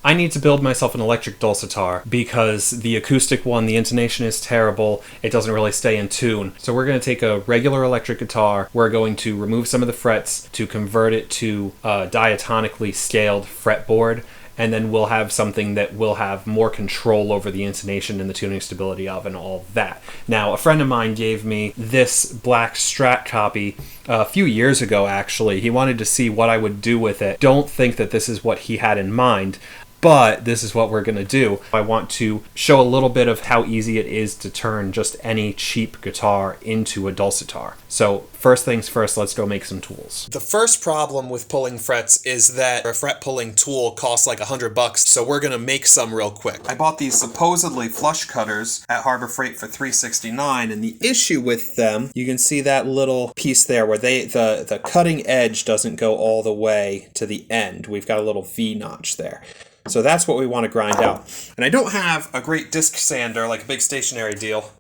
I need to build myself an electric dulcitar because the acoustic one, the intonation is terrible. It doesn't really stay in tune. So we're going to take a regular electric guitar. We're going to remove some of the frets to convert it to a diatonically scaled fretboard. And then we'll have something that will have more control over the intonation and the tuning stability of and all that. Now, a friend of mine gave me this black Strat copy a few years ago, actually. He wanted to see what I would do with it. Don't think that this is what he had in mind, but this is what we're going to do. I want to show a little bit of how easy it is to turn just any cheap guitar into a dulcitar. So first things first, let's go make some tools. The first problem with pulling frets is that a fret pulling tool costs like $100, so we're going to make some real quick. I bought these supposedly flush cutters at Harbor Freight for $3.69, and the issue with them, you can see that little piece there where the cutting edge doesn't go all the way to the end. We've got a little V notch there. So that's what we want to grind out. And I don't have a great disc sander, like a big stationary deal,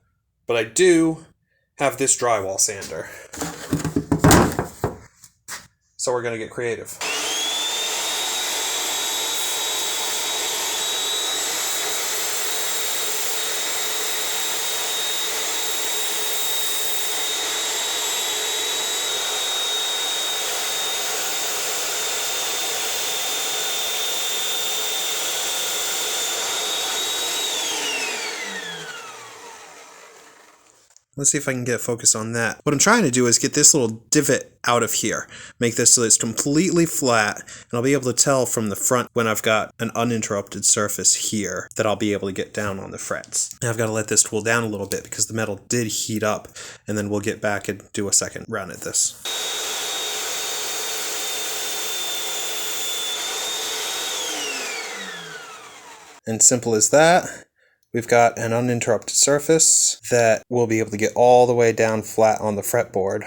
but I do have this drywall sander. So we're going to get creative. Let's see if I can get focus on that. What I'm trying to do is get this little divot out of here. Make this so it's completely flat, and I'll be able to tell from the front when I've got an uninterrupted surface here that I'll be able to get down on the frets. Now I've got to let this tool down a little bit because the metal did heat up, and then we'll get back and do a second round at this. And simple as that. We've got an uninterrupted surface that we'll be able to get all the way down flat on the fretboard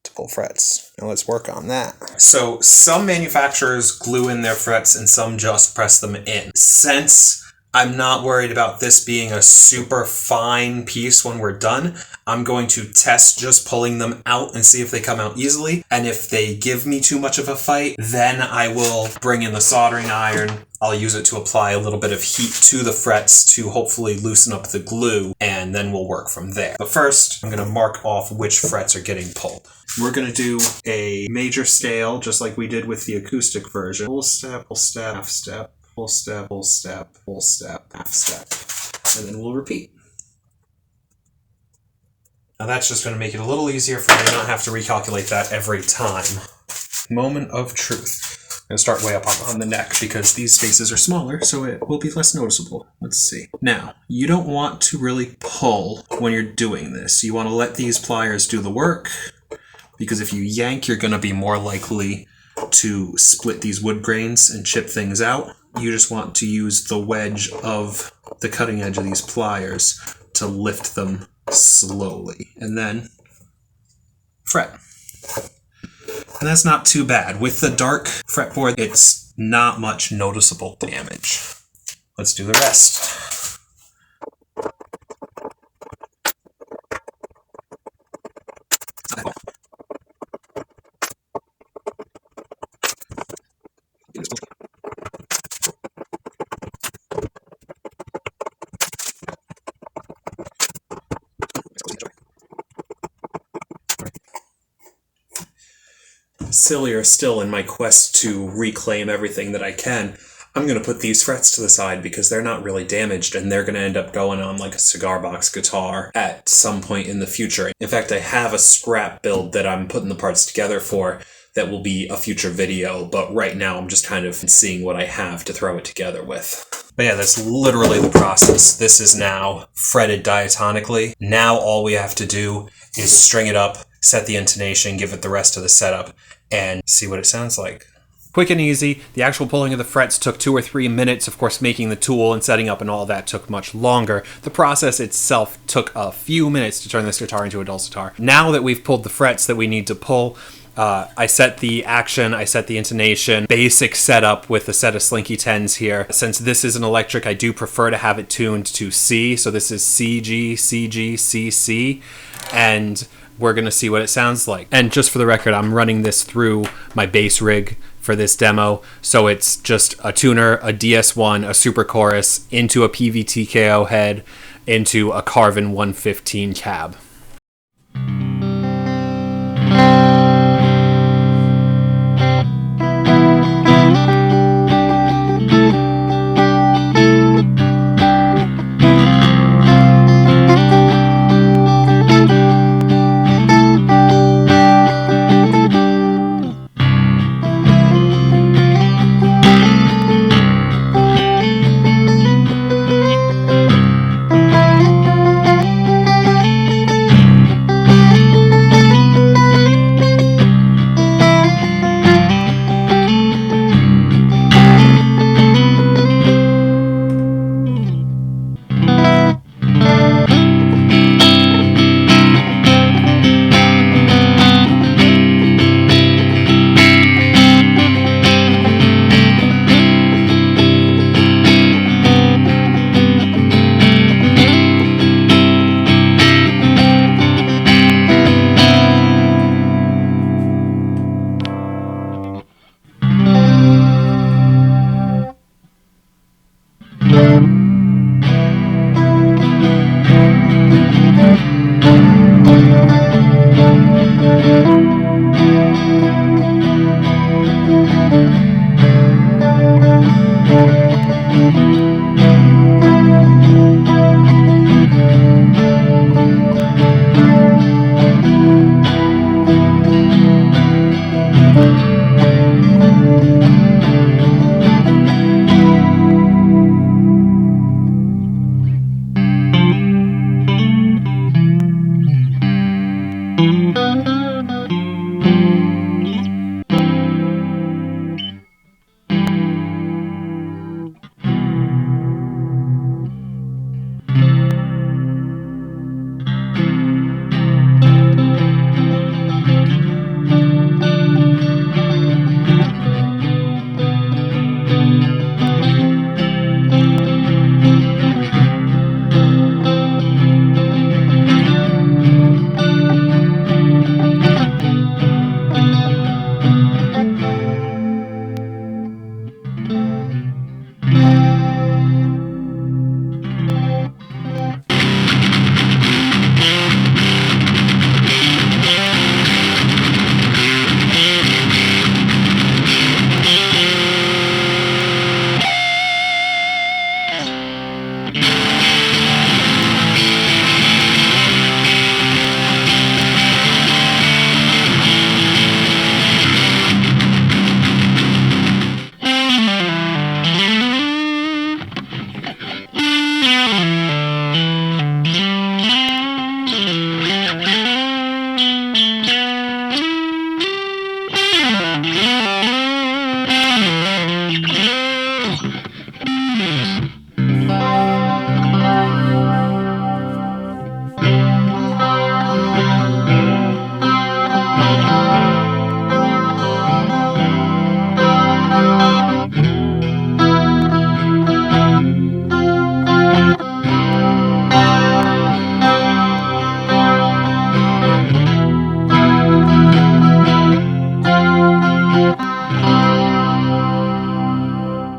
to pull frets. Now let's work on that. So some manufacturers glue in their frets and some just press them in. Since I'm not worried about this being a super fine piece when we're done, I'm going to test just pulling them out and see if they come out easily. And if they give me too much of a fight, then I will bring in the soldering iron. I'll use it to apply a little bit of heat to the frets to hopefully loosen up the glue, and then we'll work from there. But first, I'm going to mark off which frets are getting pulled. We're going to do a major scale, just like we did with the acoustic version. Full step, half step, full step, full step, full step, half step. And then we'll repeat. Now that's just going to make it a little easier for me to not have to recalculate that every time. Moment of truth. I'm going to start way up on the neck because these spaces are smaller, so it will be less noticeable. Let's see. Now, you don't want to really pull when you're doing this. You want to let these pliers do the work, because if you yank, you're going to be more likely to split these wood grains and chip things out. You just want to use the wedge of the cutting edge of these pliers to lift them slowly, and then fret. And that's not too bad. With the dark fretboard, it's not much noticeable damage. Let's do the rest. Sillier still, in my quest to reclaim everything that I can, I'm going to put these frets to the side because they're not really damaged and they're going to end up going on like a cigar box guitar at some point in the future. In fact, I have a scrap build that I'm putting the parts together for that will be a future video, but right now I'm just kind of seeing what I have to throw it together with. But yeah, that's literally the process. This is now fretted diatonically. Now all we have to do is string it up, set the intonation, give it the rest of the setup, and see what it sounds like. Quick and easy. The actual pulling of the frets took 2 or 3 minutes. Of course, making the tool and setting up and all that took much longer. The process itself took a few minutes to turn this guitar into a dulcitar. Now that we've pulled the frets that we need to pull, I set the action, I set the intonation, basic setup with a set of Slinky 10s here. Since this is an electric, I do prefer to have it tuned to C. So this is C, G, C, G, C, C. And we're going to see what it sounds like. And just for the record, I'm running this through my bass rig for this demo. So it's just a tuner, a DS1, a super chorus, into a PVTKO head, into a Carvin 115 cab.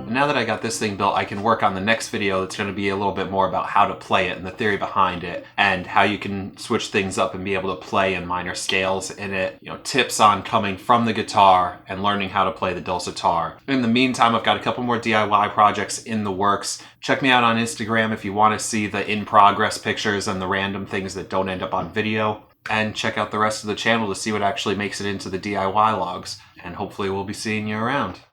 Now that I got this thing built, I can work on the next video that's going to be a little bit more about how to play it and the theory behind it, and how you can switch things up and be able to play in minor scales in it. You know, tips on coming from the guitar and learning how to play the dulcitar. In the meantime, I've got a couple more DIY projects in the works. Check me out on Instagram if you want to see the in-progress pictures and the random things that don't end up on video. And check out the rest of the channel to see what actually makes it into the DIY logs. And hopefully we'll be seeing you around.